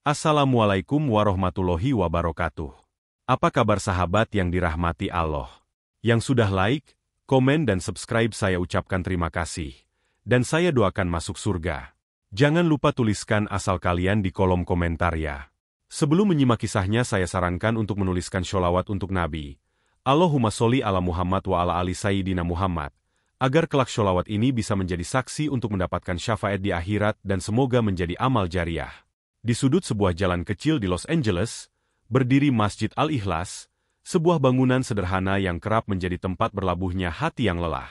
Assalamualaikum warahmatullahi wabarakatuh. Apa kabar sahabat yang dirahmati Allah? Yang sudah like, komen dan subscribe saya ucapkan terima kasih. Dan saya doakan masuk surga. Jangan lupa tuliskan asal kalian di kolom komentar ya. Sebelum menyimak kisahnya saya sarankan untuk menuliskan sholawat untuk Nabi. Allahumma sholli ala Muhammad wa ala ali Sayyidina Muhammad. Agar kelak sholawat ini bisa menjadi saksi untuk mendapatkan syafaat di akhirat dan semoga menjadi amal jariah. Di sudut sebuah jalan kecil di Los Angeles, berdiri Masjid Al-Ikhlas, sebuah bangunan sederhana yang kerap menjadi tempat berlabuhnya hati yang lelah.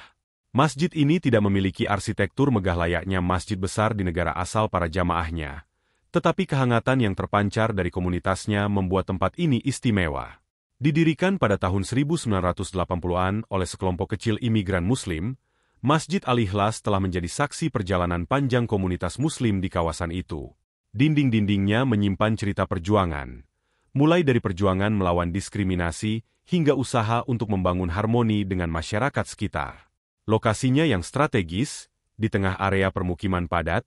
Masjid ini tidak memiliki arsitektur megah layaknya masjid besar di negara asal para jamaahnya, tetapi kehangatan yang terpancar dari komunitasnya membuat tempat ini istimewa. Didirikan pada tahun 1980-an oleh sekelompok kecil imigran Muslim, Masjid Al-Ikhlas telah menjadi saksi perjalanan panjang komunitas Muslim di kawasan itu. Dinding-dindingnya menyimpan cerita perjuangan, mulai dari perjuangan melawan diskriminasi hingga usaha untuk membangun harmoni dengan masyarakat sekitar. Lokasinya yang strategis, di tengah area permukiman padat,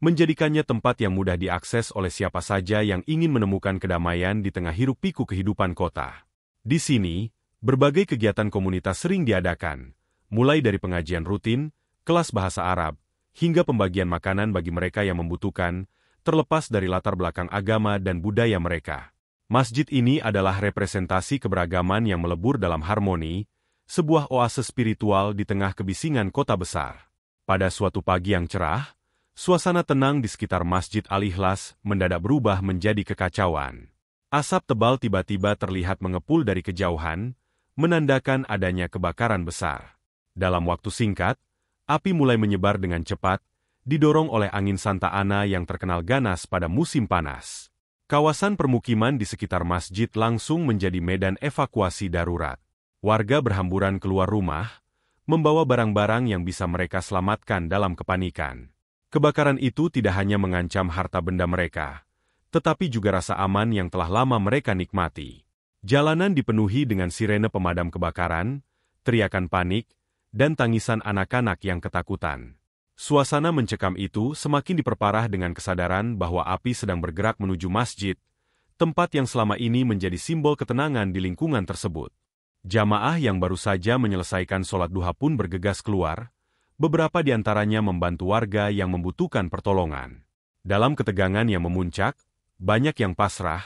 menjadikannya tempat yang mudah diakses oleh siapa saja yang ingin menemukan kedamaian di tengah hiruk-pikuk kehidupan kota. Di sini, berbagai kegiatan komunitas sering diadakan, mulai dari pengajian rutin, kelas bahasa Arab, hingga pembagian makanan bagi mereka yang membutuhkan, terlepas dari latar belakang agama dan budaya mereka. Masjid ini adalah representasi keberagaman yang melebur dalam harmoni, sebuah oase spiritual di tengah kebisingan kota besar. Pada suatu pagi yang cerah, suasana tenang di sekitar Masjid Al-Ikhlas mendadak berubah menjadi kekacauan. Asap tebal tiba-tiba terlihat mengepul dari kejauhan, menandakan adanya kebakaran besar. Dalam waktu singkat, api mulai menyebar dengan cepat, didorong oleh angin Santa Ana yang terkenal ganas pada musim panas. Kawasan permukiman di sekitar masjid langsung menjadi medan evakuasi darurat. Warga berhamburan keluar rumah, membawa barang-barang yang bisa mereka selamatkan dalam kepanikan. Kebakaran itu tidak hanya mengancam harta benda mereka, tetapi juga rasa aman yang telah lama mereka nikmati. Jalanan dipenuhi dengan sirene pemadam kebakaran, teriakan panik, dan tangisan anak-anak yang ketakutan. Suasana mencekam itu semakin diperparah dengan kesadaran bahwa api sedang bergerak menuju masjid, tempat yang selama ini menjadi simbol ketenangan di lingkungan tersebut. Jamaah yang baru saja menyelesaikan sholat duha pun bergegas keluar, beberapa di antaranya membantu warga yang membutuhkan pertolongan. Dalam ketegangan yang memuncak, banyak yang pasrah,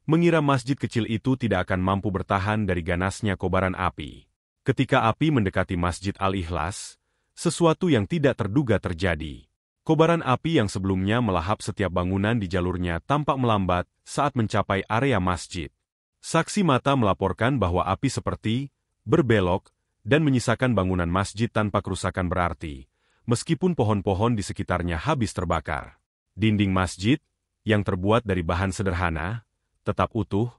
mengira masjid kecil itu tidak akan mampu bertahan dari ganasnya kobaran api. Ketika api mendekati Masjid Al-Ikhlas, sesuatu yang tidak terduga terjadi. Kobaran api yang sebelumnya melahap setiap bangunan di jalurnya tampak melambat saat mencapai area masjid. Saksi mata melaporkan bahwa api seperti berbelok dan menyisakan bangunan masjid tanpa kerusakan berarti, meskipun pohon-pohon di sekitarnya habis terbakar. Dinding masjid, yang terbuat dari bahan sederhana, tetap utuh,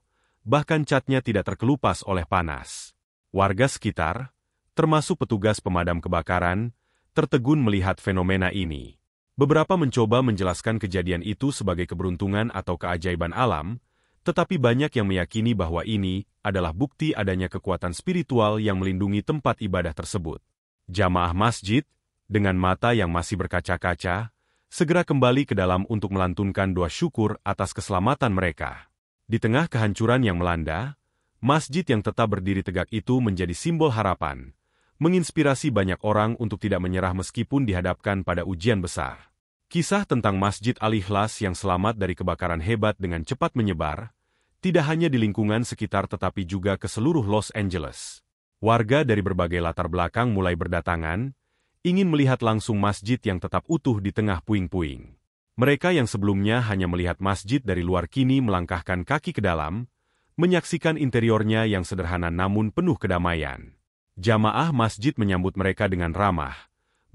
bahkan catnya tidak terkelupas oleh panas. Warga sekitar, termasuk petugas pemadam kebakaran, tertegun melihat fenomena ini. Beberapa mencoba menjelaskan kejadian itu sebagai keberuntungan atau keajaiban alam, tetapi banyak yang meyakini bahwa ini adalah bukti adanya kekuatan spiritual yang melindungi tempat ibadah tersebut. Jamaah masjid, dengan mata yang masih berkaca-kaca, segera kembali ke dalam untuk melantunkan doa syukur atas keselamatan mereka. Di tengah kehancuran yang melanda, masjid yang tetap berdiri tegak itu menjadi simbol harapan, menginspirasi banyak orang untuk tidak menyerah meskipun dihadapkan pada ujian besar. Kisah tentang Masjid Al-Ikhlas yang selamat dari kebakaran hebat dengan cepat menyebar, tidak hanya di lingkungan sekitar tetapi juga ke seluruh Los Angeles. Warga dari berbagai latar belakang mulai berdatangan, ingin melihat langsung masjid yang tetap utuh di tengah puing-puing. Mereka yang sebelumnya hanya melihat masjid dari luar kini melangkahkan kaki ke dalam, menyaksikan interiornya yang sederhana namun penuh kedamaian. Jamaah masjid menyambut mereka dengan ramah,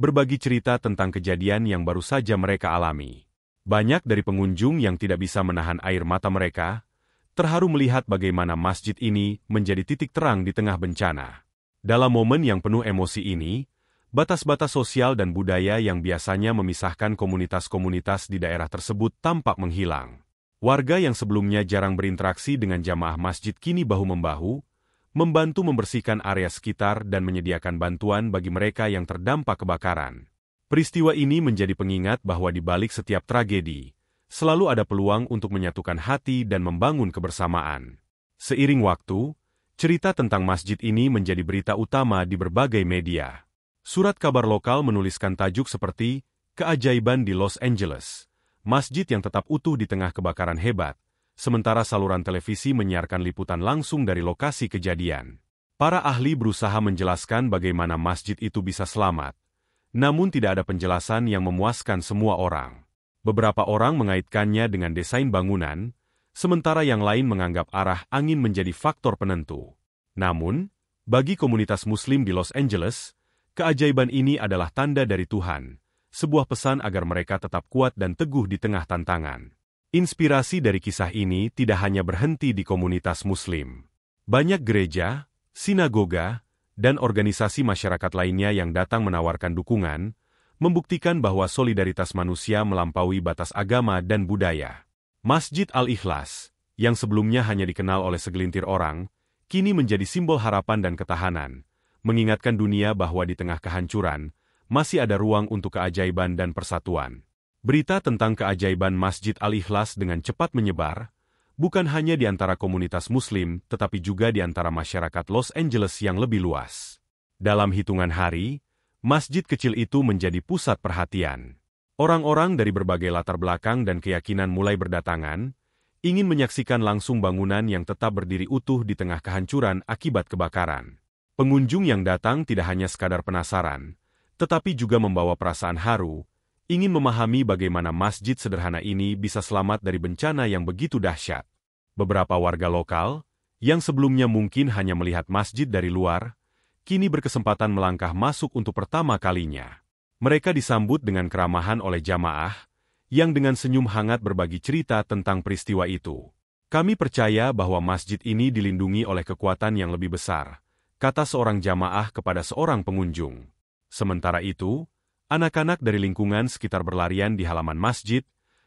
berbagi cerita tentang kejadian yang baru saja mereka alami. Banyak dari pengunjung yang tidak bisa menahan air mata mereka, terharu melihat bagaimana masjid ini menjadi titik terang di tengah bencana. Dalam momen yang penuh emosi ini, batas-batas sosial dan budaya yang biasanya memisahkan komunitas-komunitas di daerah tersebut tampak menghilang. Warga yang sebelumnya jarang berinteraksi dengan jamaah masjid kini bahu-membahu, membantu membersihkan area sekitar dan menyediakan bantuan bagi mereka yang terdampak kebakaran. Peristiwa ini menjadi pengingat bahwa di balik setiap tragedi, selalu ada peluang untuk menyatukan hati dan membangun kebersamaan. Seiring waktu, cerita tentang masjid ini menjadi berita utama di berbagai media. Surat kabar lokal menuliskan tajuk seperti "Keajaiban di Los Angeles", masjid yang tetap utuh di tengah kebakaran hebat, sementara saluran televisi menyiarkan liputan langsung dari lokasi kejadian. Para ahli berusaha menjelaskan bagaimana masjid itu bisa selamat, namun tidak ada penjelasan yang memuaskan semua orang. Beberapa orang mengaitkannya dengan desain bangunan, sementara yang lain menganggap arah angin menjadi faktor penentu. Namun, bagi komunitas Muslim di Los Angeles, keajaiban ini adalah tanda dari Tuhan, sebuah pesan agar mereka tetap kuat dan teguh di tengah tantangan. Inspirasi dari kisah ini tidak hanya berhenti di komunitas Muslim. Banyak gereja, sinagoga, dan organisasi masyarakat lainnya yang datang menawarkan dukungan, membuktikan bahwa solidaritas manusia melampaui batas agama dan budaya. Masjid Al-Ikhlas, yang sebelumnya hanya dikenal oleh segelintir orang, kini menjadi simbol harapan dan ketahanan, mengingatkan dunia bahwa di tengah kehancuran, masih ada ruang untuk keajaiban dan persatuan. Berita tentang keajaiban Masjid Al-Ikhlas dengan cepat menyebar, bukan hanya di antara komunitas Muslim, tetapi juga di antara masyarakat Los Angeles yang lebih luas. Dalam hitungan hari, masjid kecil itu menjadi pusat perhatian. Orang-orang dari berbagai latar belakang dan keyakinan mulai berdatangan, ingin menyaksikan langsung bangunan yang tetap berdiri utuh di tengah kehancuran akibat kebakaran. Pengunjung yang datang tidak hanya sekadar penasaran, tetapi juga membawa perasaan haru, ingin memahami bagaimana masjid sederhana ini bisa selamat dari bencana yang begitu dahsyat. Beberapa warga lokal, yang sebelumnya mungkin hanya melihat masjid dari luar, kini berkesempatan melangkah masuk untuk pertama kalinya. Mereka disambut dengan keramahan oleh jamaah, yang dengan senyum hangat berbagi cerita tentang peristiwa itu. Kami percaya bahwa masjid ini dilindungi oleh kekuatan yang lebih besar, kata seorang jamaah kepada seorang pengunjung. Sementara itu, anak-anak dari lingkungan sekitar berlarian di halaman masjid,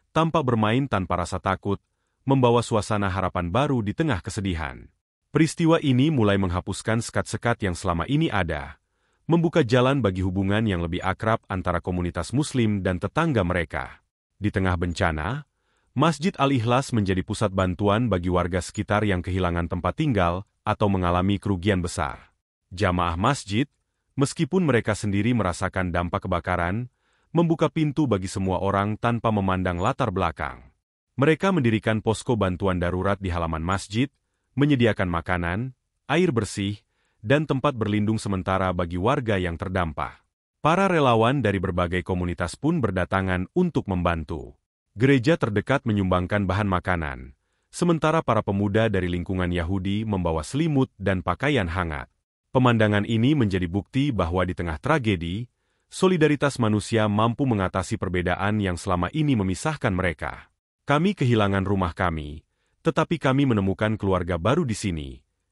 tampak bermain tanpa rasa takut, membawa suasana harapan baru di tengah kesedihan. Peristiwa ini mulai menghapuskan sekat-sekat yang selama ini ada, membuka jalan bagi hubungan yang lebih akrab antara komunitas Muslim dan tetangga mereka. Di tengah bencana, Masjid Al-Ikhlas menjadi pusat bantuan bagi warga sekitar yang kehilangan tempat tinggal atau mengalami kerugian besar. Jamaah masjid, meskipun mereka sendiri merasakan dampak kebakaran, membuka pintu bagi semua orang tanpa memandang latar belakang. Mereka mendirikan posko bantuan darurat di halaman masjid, menyediakan makanan, air bersih, dan tempat berlindung sementara bagi warga yang terdampak. Para relawan dari berbagai komunitas pun berdatangan untuk membantu. Gereja terdekat menyumbangkan bahan makanan, sementara para pemuda dari lingkungan Yahudi membawa selimut dan pakaian hangat. Pemandangan ini menjadi bukti bahwa di tengah tragedi, solidaritas manusia mampu mengatasi perbedaan yang selama ini memisahkan mereka. Kami kehilangan rumah kami, tetapi kami menemukan keluarga baru di sini,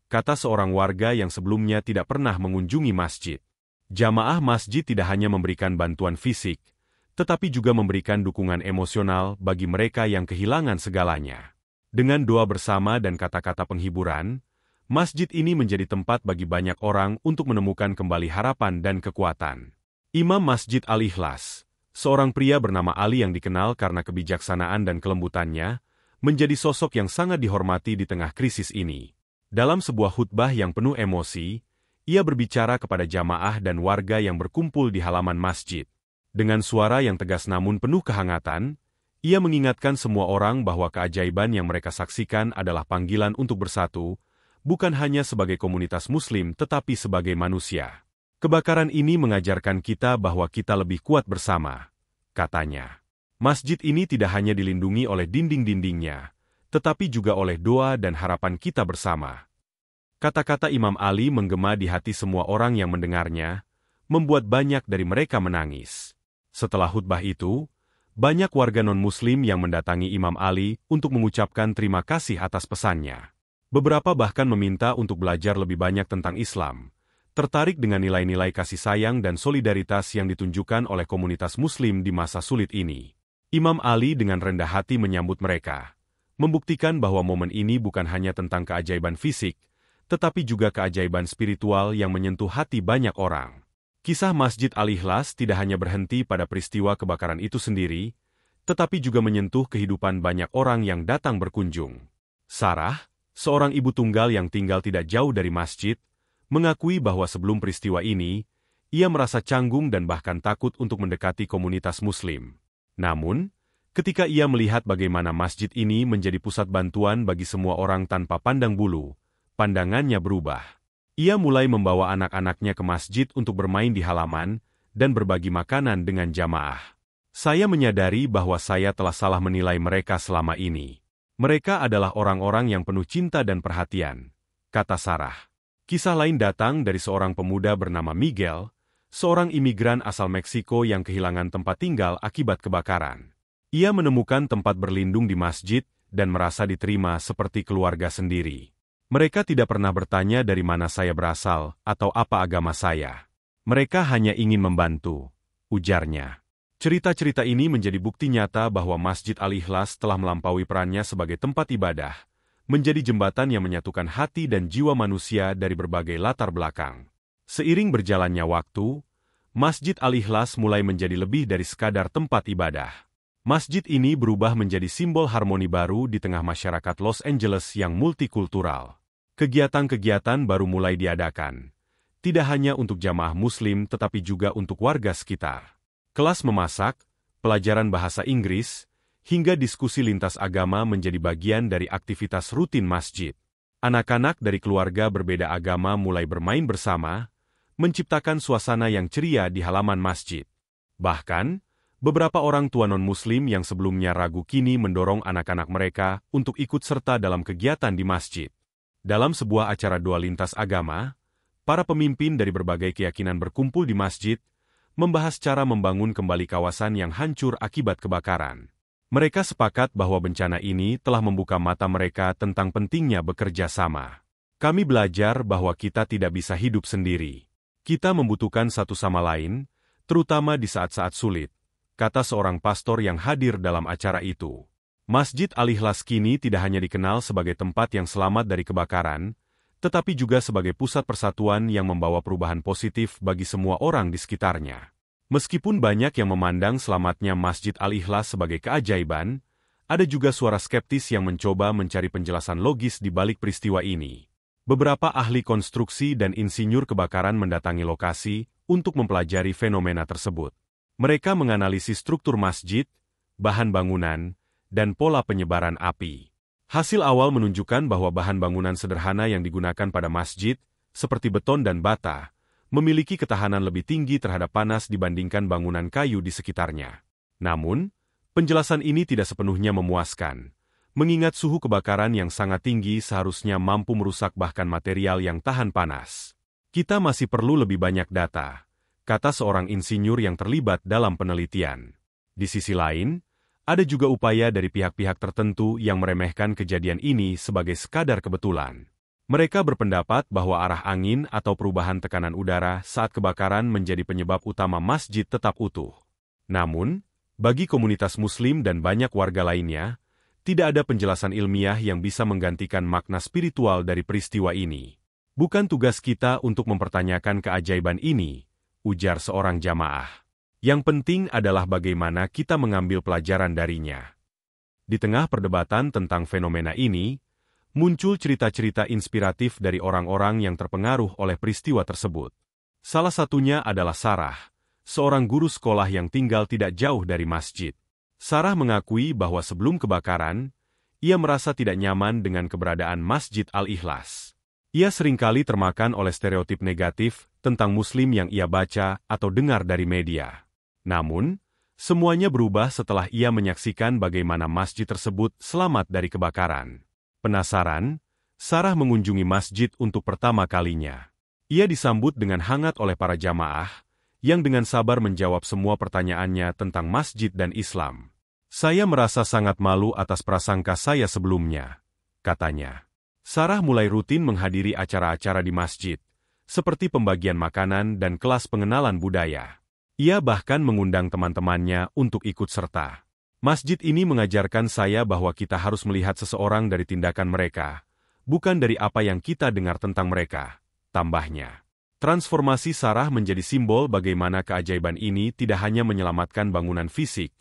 kata seorang warga yang sebelumnya tidak pernah mengunjungi masjid. Jamaah masjid tidak hanya memberikan bantuan fisik, tetapi juga memberikan dukungan emosional bagi mereka yang kehilangan segalanya. Dengan doa bersama dan kata-kata penghiburan, masjid ini menjadi tempat bagi banyak orang untuk menemukan kembali harapan dan kekuatan. Imam Masjid Al-Ikhlas, seorang pria bernama Ali yang dikenal karena kebijaksanaan dan kelembutannya, menjadi sosok yang sangat dihormati di tengah krisis ini. Dalam sebuah khutbah yang penuh emosi, ia berbicara kepada jamaah dan warga yang berkumpul di halaman masjid. Dengan suara yang tegas namun penuh kehangatan, ia mengingatkan semua orang bahwa keajaiban yang mereka saksikan adalah panggilan untuk bersatu, bukan hanya sebagai komunitas Muslim tetapi sebagai manusia. Kebakaran ini mengajarkan kita bahwa kita lebih kuat bersama, katanya. Masjid ini tidak hanya dilindungi oleh dinding-dindingnya, tetapi juga oleh doa dan harapan kita bersama. Kata-kata Imam Ali menggema di hati semua orang yang mendengarnya, membuat banyak dari mereka menangis. Setelah khutbah itu, banyak warga non-Muslim yang mendatangi Imam Ali untuk mengucapkan terima kasih atas pesannya. Beberapa bahkan meminta untuk belajar lebih banyak tentang Islam, tertarik dengan nilai-nilai kasih sayang dan solidaritas yang ditunjukkan oleh komunitas Muslim di masa sulit ini. Imam Ali dengan rendah hati menyambut mereka, membuktikan bahwa momen ini bukan hanya tentang keajaiban fisik, tetapi juga keajaiban spiritual yang menyentuh hati banyak orang. Kisah Masjid Al-Ikhlas tidak hanya berhenti pada peristiwa kebakaran itu sendiri, tetapi juga menyentuh kehidupan banyak orang yang datang berkunjung. Sarah, seorang ibu tunggal yang tinggal tidak jauh dari masjid, mengakui bahwa sebelum peristiwa ini, ia merasa canggung dan bahkan takut untuk mendekati komunitas Muslim. Namun, ketika ia melihat bagaimana masjid ini menjadi pusat bantuan bagi semua orang tanpa pandang bulu, pandangannya berubah. Ia mulai membawa anak-anaknya ke masjid untuk bermain di halaman dan berbagi makanan dengan jamaah. Saya menyadari bahwa saya telah salah menilai mereka selama ini. Mereka adalah orang-orang yang penuh cinta dan perhatian, kata Sarah. Kisah lain datang dari seorang pemuda bernama Miguel, seorang imigran asal Meksiko yang kehilangan tempat tinggal akibat kebakaran. Ia menemukan tempat berlindung di masjid dan merasa diterima seperti keluarga sendiri. Mereka tidak pernah bertanya dari mana saya berasal atau apa agama saya. Mereka hanya ingin membantu, ujarnya. Cerita-cerita ini menjadi bukti nyata bahwa Masjid Al-Ikhlas telah melampaui perannya sebagai tempat ibadah, menjadi jembatan yang menyatukan hati dan jiwa manusia dari berbagai latar belakang. Seiring berjalannya waktu, Masjid Al-Ikhlas mulai menjadi lebih dari sekadar tempat ibadah. Masjid ini berubah menjadi simbol harmoni baru di tengah masyarakat Los Angeles yang multikultural. Kegiatan-kegiatan baru mulai diadakan, tidak hanya untuk jamaah Muslim tetapi juga untuk warga sekitar. Kelas memasak, pelajaran bahasa Inggris, hingga diskusi lintas agama menjadi bagian dari aktivitas rutin masjid. Anak-anak dari keluarga berbeda agama mulai bermain bersama, menciptakan suasana yang ceria di halaman masjid. Bahkan, beberapa orang tua non-Muslim yang sebelumnya ragu kini mendorong anak-anak mereka untuk ikut serta dalam kegiatan di masjid. Dalam sebuah acara dua lintas agama, para pemimpin dari berbagai keyakinan berkumpul di masjid, membahas cara membangun kembali kawasan yang hancur akibat kebakaran. Mereka sepakat bahwa bencana ini telah membuka mata mereka tentang pentingnya bekerja sama. Kami belajar bahwa kita tidak bisa hidup sendiri. Kita membutuhkan satu sama lain, terutama di saat-saat sulit, kata seorang pastor yang hadir dalam acara itu. Masjid Al-Ikhlas kini tidak hanya dikenal sebagai tempat yang selamat dari kebakaran, tetapi juga sebagai pusat persatuan yang membawa perubahan positif bagi semua orang di sekitarnya. Meskipun banyak yang memandang selamatnya Masjid Al-Ikhlas sebagai keajaiban, ada juga suara skeptis yang mencoba mencari penjelasan logis di balik peristiwa ini. Beberapa ahli konstruksi dan insinyur kebakaran mendatangi lokasi untuk mempelajari fenomena tersebut. Mereka menganalisis struktur masjid, bahan bangunan, dan pola penyebaran api. Hasil awal menunjukkan bahwa bahan bangunan sederhana yang digunakan pada masjid, seperti beton dan bata, memiliki ketahanan lebih tinggi terhadap panas dibandingkan bangunan kayu di sekitarnya. Namun, penjelasan ini tidak sepenuhnya memuaskan, mengingat suhu kebakaran yang sangat tinggi seharusnya mampu merusak bahkan material yang tahan panas. Kita masih perlu lebih banyak data, kata seorang insinyur yang terlibat dalam penelitian. Di sisi lain, ada juga upaya dari pihak-pihak tertentu yang meremehkan kejadian ini sebagai sekadar kebetulan. Mereka berpendapat bahwa arah angin atau perubahan tekanan udara saat kebakaran menjadi penyebab utama masjid tetap utuh. Namun, bagi komunitas Muslim dan banyak warga lainnya, tidak ada penjelasan ilmiah yang bisa menggantikan makna spiritual dari peristiwa ini. Bukan tugas kita untuk mempertanyakan keajaiban ini, ujar seorang jamaah. Yang penting adalah bagaimana kita mengambil pelajaran darinya. Di tengah perdebatan tentang fenomena ini, muncul cerita-cerita inspiratif dari orang-orang yang terpengaruh oleh peristiwa tersebut. Salah satunya adalah Sarah, seorang guru sekolah yang tinggal tidak jauh dari masjid. Sarah mengakui bahwa sebelum kebakaran, ia merasa tidak nyaman dengan keberadaan Masjid Al-Ikhlas. Ia seringkali termakan oleh stereotip negatif tentang Muslim yang ia baca atau dengar dari media. Namun, semuanya berubah setelah ia menyaksikan bagaimana masjid tersebut selamat dari kebakaran. Penasaran, Sarah mengunjungi masjid untuk pertama kalinya. Ia disambut dengan hangat oleh para jamaah, yang dengan sabar menjawab semua pertanyaannya tentang masjid dan Islam. Saya merasa sangat malu atas prasangka saya sebelumnya, katanya. Sarah mulai rutin menghadiri acara-acara di masjid, seperti pembagian makanan dan kelas pengenalan budaya. Ia bahkan mengundang teman-temannya untuk ikut serta. Masjid ini mengajarkan saya bahwa kita harus melihat seseorang dari tindakan mereka, bukan dari apa yang kita dengar tentang mereka, tambahnya. Transformasi Sarah menjadi simbol bagaimana keajaiban ini tidak hanya menyelamatkan bangunan fisik,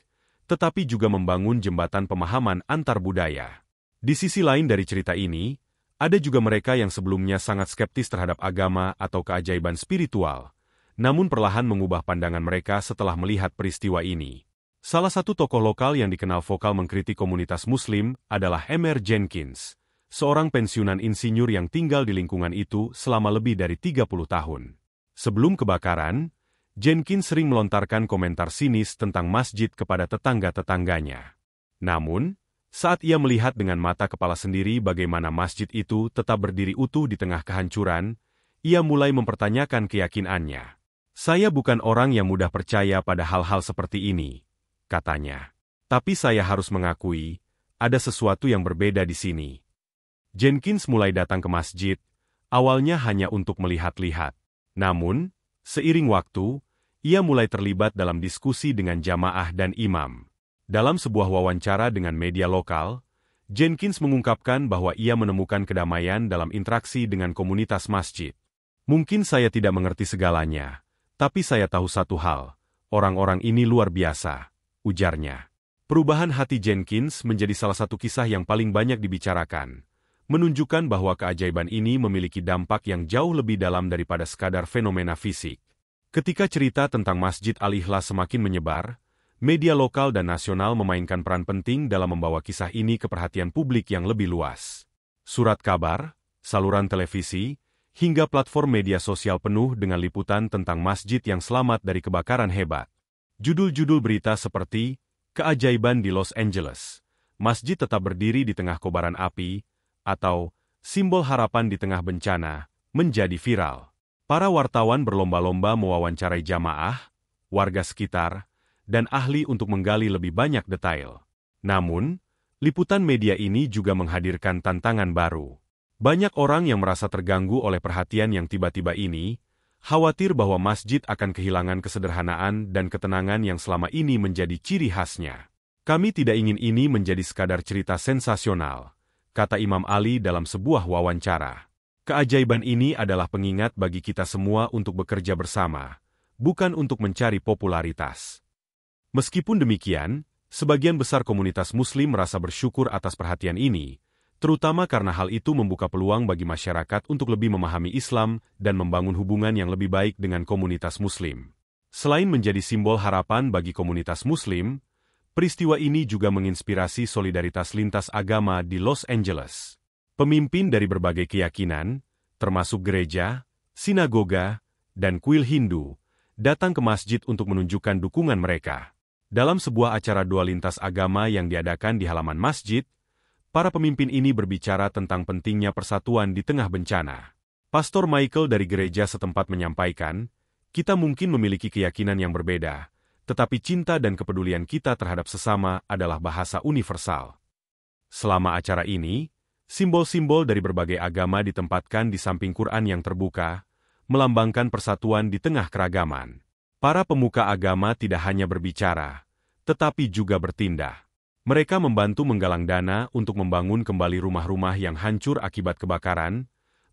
tetapi juga membangun jembatan pemahaman antar budaya. Di sisi lain dari cerita ini, ada juga mereka yang sebelumnya sangat skeptis terhadap agama atau keajaiban spiritual, namun perlahan mengubah pandangan mereka setelah melihat peristiwa ini. Salah satu tokoh lokal yang dikenal vokal mengkritik komunitas Muslim adalah M.R. Jenkins, seorang pensiunan insinyur yang tinggal di lingkungan itu selama lebih dari 30 tahun. Sebelum kebakaran, Jenkins sering melontarkan komentar sinis tentang masjid kepada tetangga-tetangganya. Namun, saat ia melihat dengan mata kepala sendiri bagaimana masjid itu tetap berdiri utuh di tengah kehancuran, ia mulai mempertanyakan keyakinannya. "Saya bukan orang yang mudah percaya pada hal-hal seperti ini," katanya. "Tapi saya harus mengakui, ada sesuatu yang berbeda di sini." Jenkins mulai datang ke masjid, awalnya hanya untuk melihat-lihat. Namun, seiring waktu, ia mulai terlibat dalam diskusi dengan jamaah dan imam. Dalam sebuah wawancara dengan media lokal, Jenkins mengungkapkan bahwa ia menemukan kedamaian dalam interaksi dengan komunitas masjid. "Mungkin saya tidak mengerti segalanya, tapi saya tahu satu hal, orang-orang ini luar biasa," ujarnya. Perubahan hati Jenkins menjadi salah satu kisah yang paling banyak dibicarakan, menunjukkan bahwa keajaiban ini memiliki dampak yang jauh lebih dalam daripada sekadar fenomena fisik. Ketika cerita tentang Masjid Al-Ikhlas semakin menyebar, media lokal dan nasional memainkan peran penting dalam membawa kisah ini ke perhatian publik yang lebih luas. Surat kabar, saluran televisi, hingga platform media sosial penuh dengan liputan tentang masjid yang selamat dari kebakaran hebat. Judul-judul berita seperti "Keajaiban di Los Angeles", "Masjid tetap berdiri di tengah kobaran api", atau "Simbol harapan di tengah bencana" menjadi viral. Para wartawan berlomba-lomba mewawancarai jamaah, warga sekitar, dan ahli untuk menggali lebih banyak detail. Namun, liputan media ini juga menghadirkan tantangan baru. Banyak orang yang merasa terganggu oleh perhatian yang tiba-tiba ini, khawatir bahwa masjid akan kehilangan kesederhanaan dan ketenangan yang selama ini menjadi ciri khasnya. "Kami tidak ingin ini menjadi sekadar cerita sensasional," kata Imam Ali dalam sebuah wawancara. "Keajaiban ini adalah pengingat bagi kita semua untuk bekerja bersama, bukan untuk mencari popularitas." Meskipun demikian, sebagian besar komunitas Muslim merasa bersyukur atas perhatian ini, terutama karena hal itu membuka peluang bagi masyarakat untuk lebih memahami Islam dan membangun hubungan yang lebih baik dengan komunitas Muslim. Selain menjadi simbol harapan bagi komunitas Muslim, peristiwa ini juga menginspirasi solidaritas lintas agama di Los Angeles. Pemimpin dari berbagai keyakinan, termasuk gereja, sinagoga, dan kuil Hindu, datang ke masjid untuk menunjukkan dukungan mereka. Dalam sebuah acara dua lintas agama yang diadakan di halaman masjid, para pemimpin ini berbicara tentang pentingnya persatuan di tengah bencana. Pastor Michael dari gereja setempat menyampaikan, "Kita mungkin memiliki keyakinan yang berbeda, tetapi cinta dan kepedulian kita terhadap sesama adalah bahasa universal." Selama acara ini, simbol-simbol dari berbagai agama ditempatkan di samping Quran yang terbuka, melambangkan persatuan di tengah keragaman. Para pemuka agama tidak hanya berbicara, tetapi juga bertindak. Mereka membantu menggalang dana untuk membangun kembali rumah-rumah yang hancur akibat kebakaran,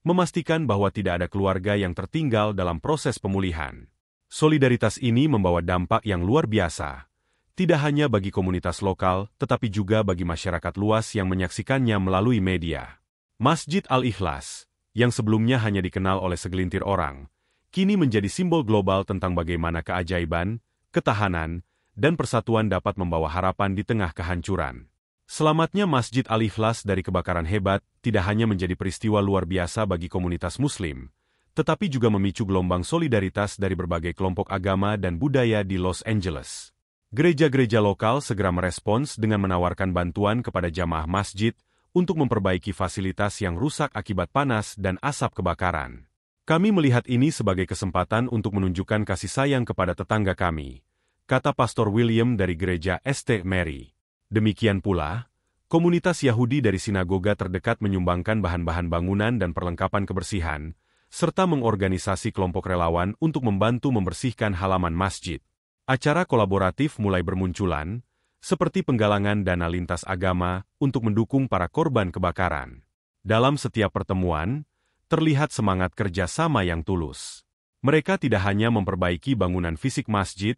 memastikan bahwa tidak ada keluarga yang tertinggal dalam proses pemulihan. Solidaritas ini membawa dampak yang luar biasa, tidak hanya bagi komunitas lokal, tetapi juga bagi masyarakat luas yang menyaksikannya melalui media. Masjid Al-Ikhlas, yang sebelumnya hanya dikenal oleh segelintir orang, kini menjadi simbol global tentang bagaimana keajaiban, ketahanan, dan persatuan dapat membawa harapan di tengah kehancuran. Selamatnya Masjid Al-Ikhlas dari kebakaran hebat tidak hanya menjadi peristiwa luar biasa bagi komunitas Muslim, tetapi juga memicu gelombang solidaritas dari berbagai kelompok agama dan budaya di Los Angeles. Gereja-gereja lokal segera merespons dengan menawarkan bantuan kepada jamaah masjid untuk memperbaiki fasilitas yang rusak akibat panas dan asap kebakaran. "Kami melihat ini sebagai kesempatan untuk menunjukkan kasih sayang kepada tetangga kami," kata Pastor William dari gereja St. Mary. Demikian pula, komunitas Yahudi dari sinagoga terdekat menyumbangkan bahan-bahan bangunan dan perlengkapan kebersihan, serta mengorganisasi kelompok relawan untuk membantu membersihkan halaman masjid. Acara kolaboratif mulai bermunculan, seperti penggalangan dana lintas agama untuk mendukung para korban kebakaran. Dalam setiap pertemuan, terlihat semangat kerja sama yang tulus. Mereka tidak hanya memperbaiki bangunan fisik masjid,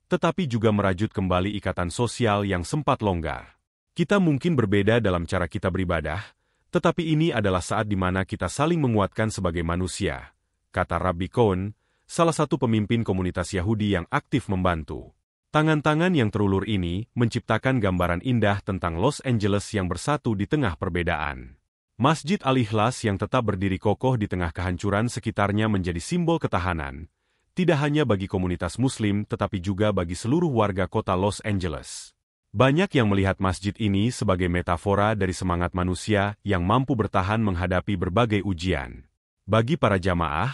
tetapi juga merajut kembali ikatan sosial yang sempat longgar. Kita mungkin berbeda dalam cara kita beribadah, tetapi ini adalah saat di mana kita saling menguatkan sebagai manusia, kata Rabbi Cohn, salah satu pemimpin komunitas Yahudi yang aktif membantu. Tangan-tangan yang terulur ini menciptakan gambaran indah tentang Los Angeles yang bersatu di tengah perbedaan. Masjid Al-Ikhlas yang tetap berdiri kokoh di tengah kehancuran sekitarnya menjadi simbol ketahanan, tidak hanya bagi komunitas Muslim tetapi juga bagi seluruh warga kota Los Angeles. Banyak yang melihat masjid ini sebagai metafora dari semangat manusia yang mampu bertahan menghadapi berbagai ujian. Bagi para jamaah,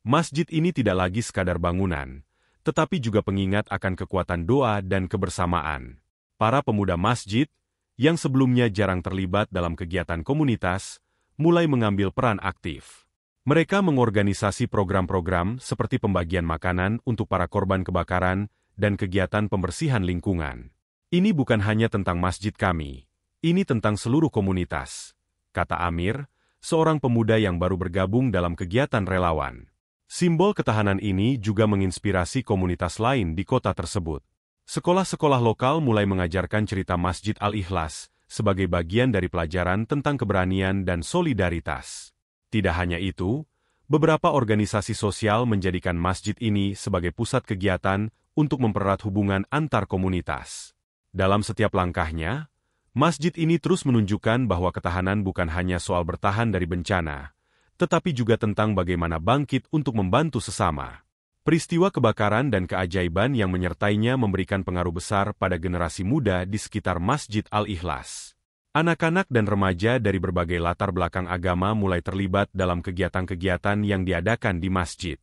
masjid ini tidak lagi sekadar bangunan, tetapi juga pengingat akan kekuatan doa dan kebersamaan. Para pemuda masjid, yang sebelumnya jarang terlibat dalam kegiatan komunitas, mulai mengambil peran aktif. Mereka mengorganisasi program-program seperti pembagian makanan untuk para korban kebakaran dan kegiatan pembersihan lingkungan. Ini bukan hanya tentang masjid kami, ini tentang seluruh komunitas, kata Amir, seorang pemuda yang baru bergabung dalam kegiatan relawan. Simbol ketahanan ini juga menginspirasi komunitas lain di kota tersebut. Sekolah-sekolah lokal mulai mengajarkan cerita Masjid Al-Ikhlas sebagai bagian dari pelajaran tentang keberanian dan solidaritas. Tidak hanya itu, beberapa organisasi sosial menjadikan masjid ini sebagai pusat kegiatan untuk mempererat hubungan antar komunitas. Dalam setiap langkahnya, masjid ini terus menunjukkan bahwa ketahanan bukan hanya soal bertahan dari bencana, tetapi juga tentang bagaimana bangkit untuk membantu sesama. Peristiwa kebakaran dan keajaiban yang menyertainya memberikan pengaruh besar pada generasi muda di sekitar Masjid Al-Ikhlas. Anak-anak dan remaja dari berbagai latar belakang agama mulai terlibat dalam kegiatan-kegiatan yang diadakan di masjid.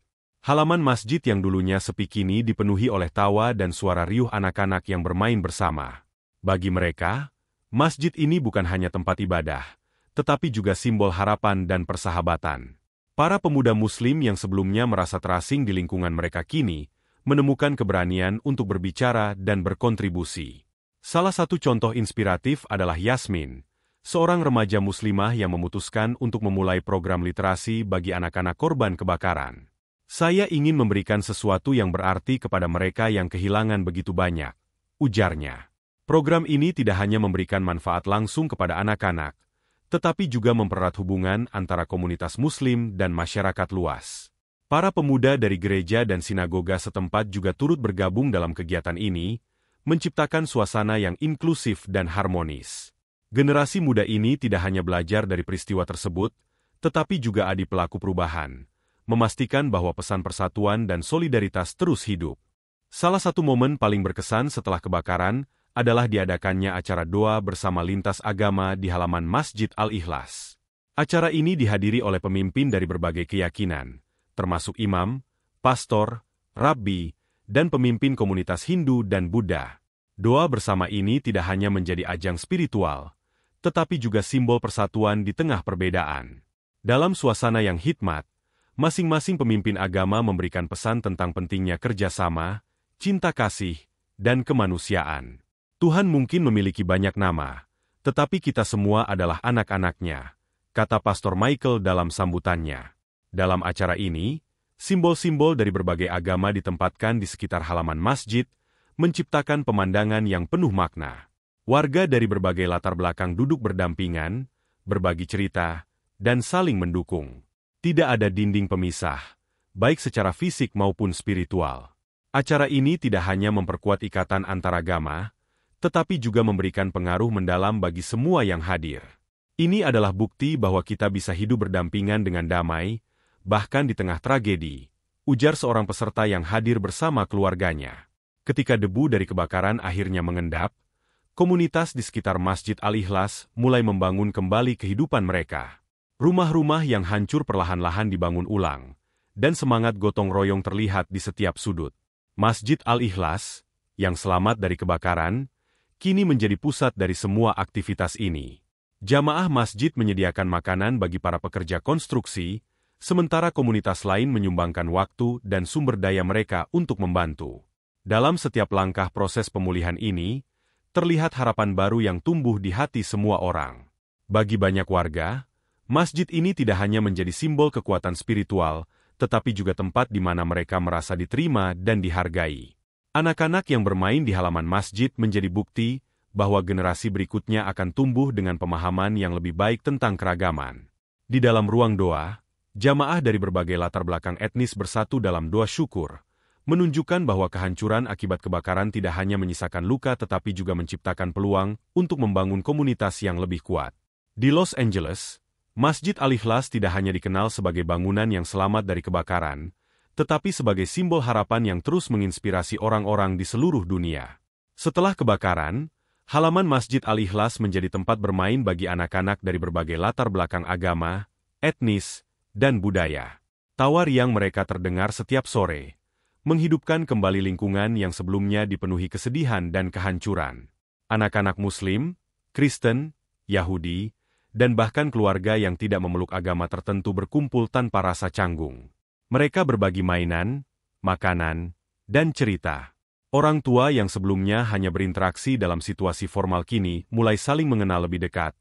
Halaman masjid yang dulunya sepi kini dipenuhi oleh tawa dan suara riuh anak-anak yang bermain bersama. Bagi mereka, masjid ini bukan hanya tempat ibadah, tetapi juga simbol harapan dan persahabatan. Para pemuda Muslim yang sebelumnya merasa terasing di lingkungan mereka kini menemukan keberanian untuk berbicara dan berkontribusi. Salah satu contoh inspiratif adalah Yasmin, seorang remaja Muslimah yang memutuskan untuk memulai program literasi bagi anak-anak korban kebakaran. Saya ingin memberikan sesuatu yang berarti kepada mereka yang kehilangan begitu banyak, ujarnya. Program ini tidak hanya memberikan manfaat langsung kepada anak-anak, tetapi juga mempererat hubungan antara komunitas Muslim dan masyarakat luas. Para pemuda dari gereja dan sinagoga setempat juga turut bergabung dalam kegiatan ini, menciptakan suasana yang inklusif dan harmonis. Generasi muda ini tidak hanya belajar dari peristiwa tersebut, tetapi juga ada pelaku perubahan, memastikan bahwa pesan persatuan dan solidaritas terus hidup. Salah satu momen paling berkesan setelah kebakaran adalah diadakannya acara doa bersama lintas agama di halaman Masjid Al-Ikhlas. Acara ini dihadiri oleh pemimpin dari berbagai keyakinan, termasuk imam, pastor, rabbi, dan pemimpin komunitas Hindu dan Buddha. Doa bersama ini tidak hanya menjadi ajang spiritual, tetapi juga simbol persatuan di tengah perbedaan. Dalam suasana yang hikmat, masing-masing pemimpin agama memberikan pesan tentang pentingnya kerjasama, cinta kasih, dan kemanusiaan. Tuhan mungkin memiliki banyak nama, tetapi kita semua adalah anak-anaknya, kata Pastor Michael dalam sambutannya. Dalam acara ini, simbol-simbol dari berbagai agama ditempatkan di sekitar halaman masjid, menciptakan pemandangan yang penuh makna. Warga dari berbagai latar belakang duduk berdampingan, berbagi cerita, dan saling mendukung. Tidak ada dinding pemisah, baik secara fisik maupun spiritual. Acara ini tidak hanya memperkuat ikatan antaragama, tetapi juga memberikan pengaruh mendalam bagi semua yang hadir. Ini adalah bukti bahwa kita bisa hidup berdampingan dengan damai, bahkan di tengah tragedi, ujar seorang peserta yang hadir bersama keluarganya. Ketika debu dari kebakaran akhirnya mengendap, komunitas di sekitar Masjid Al-Ikhlas mulai membangun kembali kehidupan mereka. Rumah-rumah yang hancur perlahan-lahan dibangun ulang, dan semangat gotong royong terlihat di setiap sudut. Masjid Al-Ikhlas, yang selamat dari kebakaran, kini menjadi pusat dari semua aktivitas ini. Jamaah masjid menyediakan makanan bagi para pekerja konstruksi, sementara komunitas lain menyumbangkan waktu dan sumber daya mereka untuk membantu. Dalam setiap langkah proses pemulihan ini, terlihat harapan baru yang tumbuh di hati semua orang. Bagi banyak warga, masjid ini tidak hanya menjadi simbol kekuatan spiritual, tetapi juga tempat di mana mereka merasa diterima dan dihargai. Anak-anak yang bermain di halaman masjid menjadi bukti bahwa generasi berikutnya akan tumbuh dengan pemahaman yang lebih baik tentang keragaman. Di dalam ruang doa, jamaah dari berbagai latar belakang etnis bersatu dalam doa syukur, menunjukkan bahwa kehancuran akibat kebakaran tidak hanya menyisakan luka tetapi juga menciptakan peluang untuk membangun komunitas yang lebih kuat. Di Los Angeles, Masjid Al-Ikhlas tidak hanya dikenal sebagai bangunan yang selamat dari kebakaran, tetapi sebagai simbol harapan yang terus menginspirasi orang-orang di seluruh dunia. Setelah kebakaran, halaman Masjid Al-Ikhlas menjadi tempat bermain bagi anak-anak dari berbagai latar belakang agama, etnis, dan budaya. Tawa riang mereka terdengar setiap sore, menghidupkan kembali lingkungan yang sebelumnya dipenuhi kesedihan dan kehancuran. Anak-anak Muslim, Kristen, Yahudi, dan bahkan keluarga yang tidak memeluk agama tertentu berkumpul tanpa rasa canggung. Mereka berbagi mainan, makanan, dan cerita. Orang tua yang sebelumnya hanya berinteraksi dalam situasi formal kini mulai saling mengenal lebih dekat,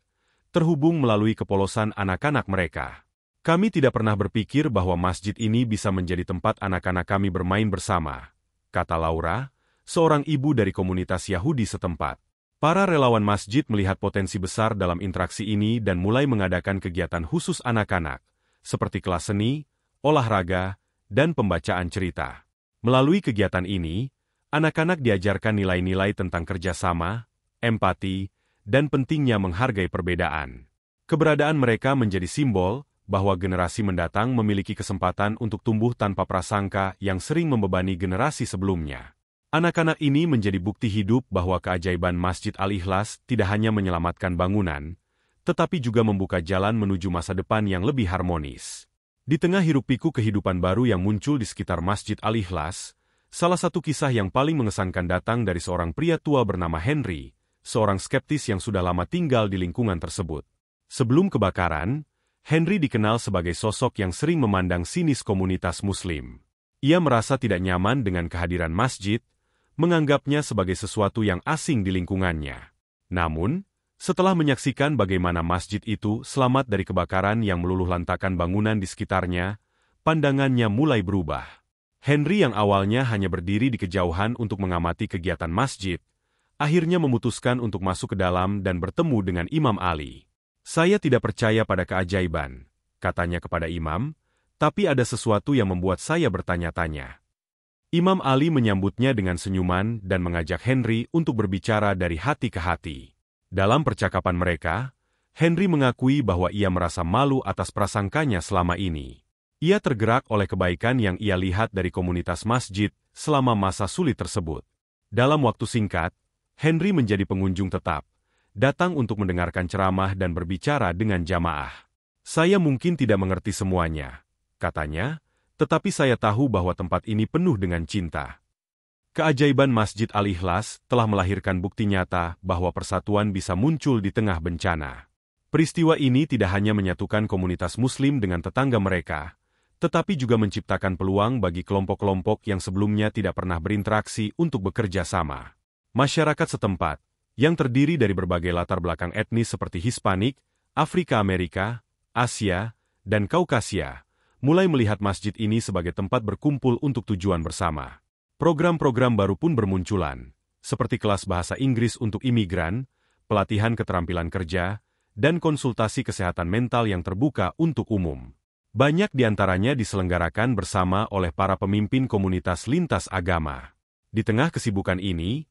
terhubung melalui kepolosan anak-anak mereka. Kami tidak pernah berpikir bahwa masjid ini bisa menjadi tempat anak-anak kami bermain bersama, kata Laura, seorang ibu dari komunitas Yahudi setempat. Para relawan masjid melihat potensi besar dalam interaksi ini dan mulai mengadakan kegiatan khusus anak-anak, seperti kelas seni, olahraga, dan pembacaan cerita. Melalui kegiatan ini, anak-anak diajarkan nilai-nilai tentang kerjasama, empati, dan pentingnya menghargai perbedaan. Keberadaan mereka menjadi simbol bahwa generasi mendatang memiliki kesempatan untuk tumbuh tanpa prasangka yang sering membebani generasi sebelumnya. Anak-anak ini menjadi bukti hidup bahwa keajaiban Masjid Al-Ikhlas tidak hanya menyelamatkan bangunan, tetapi juga membuka jalan menuju masa depan yang lebih harmonis. Di tengah hiruk-pikuk kehidupan baru yang muncul di sekitar Masjid Al-Ikhlas, salah satu kisah yang paling mengesankan datang dari seorang pria tua bernama Henry, seorang skeptis yang sudah lama tinggal di lingkungan tersebut. Sebelum kebakaran, Henry dikenal sebagai sosok yang sering memandang sinis komunitas Muslim. Ia merasa tidak nyaman dengan kehadiran masjid, menganggapnya sebagai sesuatu yang asing di lingkungannya. Namun, setelah menyaksikan bagaimana masjid itu selamat dari kebakaran yang meluluhlantakkan bangunan di sekitarnya, pandangannya mulai berubah. Henry yang awalnya hanya berdiri di kejauhan untuk mengamati kegiatan masjid, akhirnya memutuskan untuk masuk ke dalam dan bertemu dengan Imam Ali. Saya tidak percaya pada keajaiban, katanya kepada imam, tapi ada sesuatu yang membuat saya bertanya-tanya. Imam Ali menyambutnya dengan senyuman dan mengajak Henry untuk berbicara dari hati ke hati. Dalam percakapan mereka, Henry mengakui bahwa ia merasa malu atas prasangkanya selama ini. Ia tergerak oleh kebaikan yang ia lihat dari komunitas masjid selama masa sulit tersebut. Dalam waktu singkat, Henry menjadi pengunjung tetap, datang untuk mendengarkan ceramah dan berbicara dengan jamaah. Saya mungkin tidak mengerti semuanya, katanya, tetapi saya tahu bahwa tempat ini penuh dengan cinta. Keajaiban Masjid Al-Ikhlas telah melahirkan bukti nyata bahwa persatuan bisa muncul di tengah bencana. Peristiwa ini tidak hanya menyatukan komunitas Muslim dengan tetangga mereka, tetapi juga menciptakan peluang bagi kelompok-kelompok yang sebelumnya tidak pernah berinteraksi untuk bekerja sama. Masyarakat setempat, yang terdiri dari berbagai latar belakang etnis seperti Hispanik, Afrika Amerika, Asia, dan Kaukasia, mulai melihat masjid ini sebagai tempat berkumpul untuk tujuan bersama. Program-program baru pun bermunculan, seperti kelas bahasa Inggris untuk imigran, pelatihan keterampilan kerja, dan konsultasi kesehatan mental yang terbuka untuk umum. Banyak di antaranya diselenggarakan bersama oleh para pemimpin komunitas lintas agama. Di tengah kesibukan ini,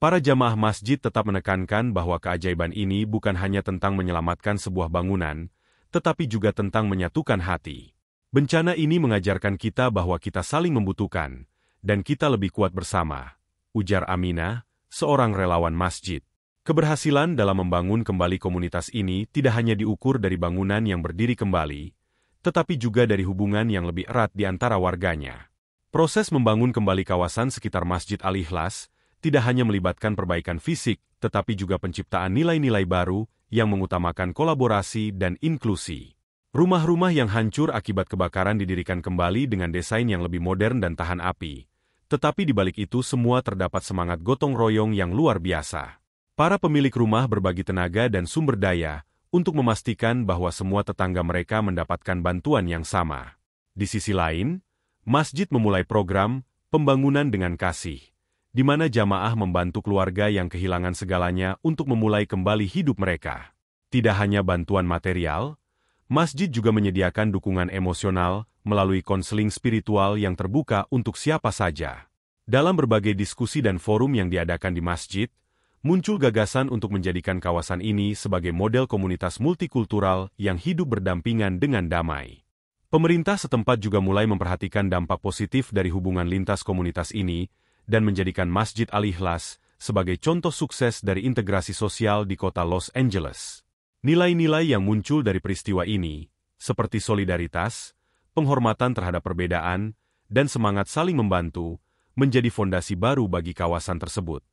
para jamaah masjid tetap menekankan bahwa keajaiban ini bukan hanya tentang menyelamatkan sebuah bangunan, tetapi juga tentang menyatukan hati. Bencana ini mengajarkan kita bahwa kita saling membutuhkan, dan kita lebih kuat bersama, ujar Aminah, seorang relawan masjid. Keberhasilan dalam membangun kembali komunitas ini tidak hanya diukur dari bangunan yang berdiri kembali, tetapi juga dari hubungan yang lebih erat di antara warganya. Proses membangun kembali kawasan sekitar Masjid Al-Ikhlas tidak hanya melibatkan perbaikan fisik, tetapi juga penciptaan nilai-nilai baru yang mengutamakan kolaborasi dan inklusi. Rumah-rumah yang hancur akibat kebakaran didirikan kembali dengan desain yang lebih modern dan tahan api. Tetapi di balik itu semua terdapat semangat gotong royong yang luar biasa. Para pemilik rumah berbagi tenaga dan sumber daya untuk memastikan bahwa semua tetangga mereka mendapatkan bantuan yang sama. Di sisi lain, masjid memulai program pembangunan dengan kasih, di mana jamaah membantu keluarga yang kehilangan segalanya untuk memulai kembali hidup mereka. Tidak hanya bantuan material, masjid juga menyediakan dukungan emosional melalui konseling spiritual yang terbuka untuk siapa saja. Dalam berbagai diskusi dan forum yang diadakan di masjid, muncul gagasan untuk menjadikan kawasan ini sebagai model komunitas multikultural yang hidup berdampingan dengan damai. Pemerintah setempat juga mulai memperhatikan dampak positif dari hubungan lintas komunitas ini dan menjadikan Masjid Al-Ikhlas sebagai contoh sukses dari integrasi sosial di kota Los Angeles. Nilai-nilai yang muncul dari peristiwa ini, seperti solidaritas, penghormatan terhadap perbedaan, dan semangat saling membantu, menjadi fondasi baru bagi kawasan tersebut.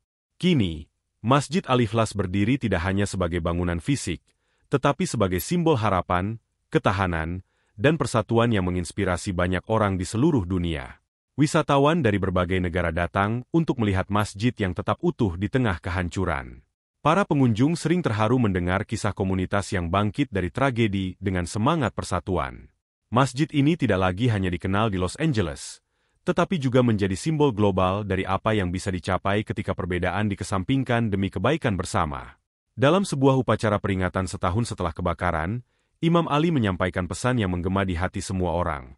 Kini, Masjid Al-Ikhlas berdiri tidak hanya sebagai bangunan fisik, tetapi sebagai simbol harapan, ketahanan, dan persatuan yang menginspirasi banyak orang di seluruh dunia. Wisatawan dari berbagai negara datang untuk melihat masjid yang tetap utuh di tengah kehancuran. Para pengunjung sering terharu mendengar kisah komunitas yang bangkit dari tragedi dengan semangat persatuan. Masjid ini tidak lagi hanya dikenal di Los Angeles, tetapi juga menjadi simbol global dari apa yang bisa dicapai ketika perbedaan dikesampingkan demi kebaikan bersama. Dalam sebuah upacara peringatan setahun setelah kebakaran, Imam Ali menyampaikan pesan yang menggema di hati semua orang.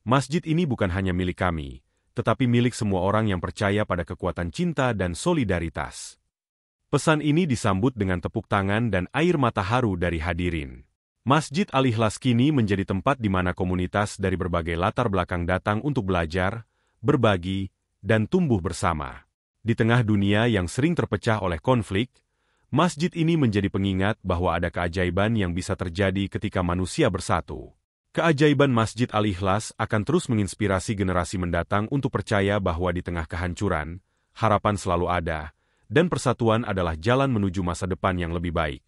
Masjid ini bukan hanya milik kami, tetapi milik semua orang yang percaya pada kekuatan cinta dan solidaritas. Pesan ini disambut dengan tepuk tangan dan air mata haru dari hadirin. Masjid Al-Ikhlas kini menjadi tempat di mana komunitas dari berbagai latar belakang datang untuk belajar, berbagi, dan tumbuh bersama. Di tengah dunia yang sering terpecah oleh konflik, masjid ini menjadi pengingat bahwa ada keajaiban yang bisa terjadi ketika manusia bersatu. Keajaiban Masjid Al-Ikhlas akan terus menginspirasi generasi mendatang untuk percaya bahwa di tengah kehancuran, harapan selalu ada, dan persatuan adalah jalan menuju masa depan yang lebih baik.